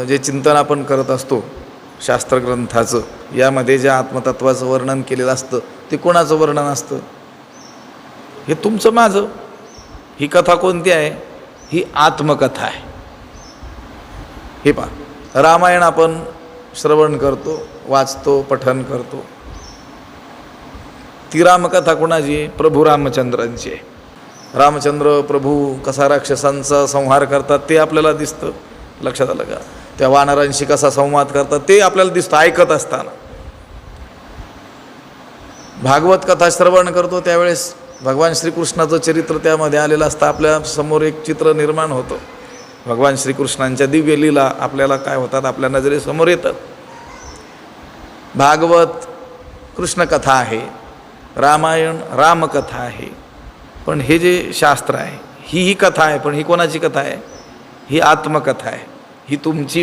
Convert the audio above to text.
जे चिंतन आपण करत असतो शास्त्रग्रंथाचं, यामध्ये ज्या आत्मतत्वाचं वर्णन केलेलं असतं ते कोणाचं वर्णन असतं? हे तुमचं माझं. ही कथा कोणती आहे? ही आत्मकथा आहे. हे पहा, रामायण आपण श्रवण करतो, वाचतो, पठन करतो. ती रामकथा कोणाची आहे? प्रभू रामचंद्रांची आहे. रामचंद्र प्रभू कसा राक्षसांचा संहार करतात ते आपल्याला दिसतं. लक्षात आलं का? त्या वानरांशी कसा संवाद करतात ते आपल्याला दिसतं ऐकत असताना. भागवत कथा श्रवण करतो त्यावेळेस भगवान श्रीकृष्णाचं चरित्र त्यामध्ये आलेलं असतं. आपल्या समोर एक चित्र निर्माण होतं. भगवान श्रीकृष्णांच्या दिव्य लीला आपल्याला काय होतात, आपल्या नजरेसमोर येतात. भागवत कृष्णकथा आहे, रामायण रामकथा आहे. पण हे जे शास्त्र आहे ही कथा आहे, पण ही कोणाची कथा आहे? ही आत्मकथा आहे. ही तुमची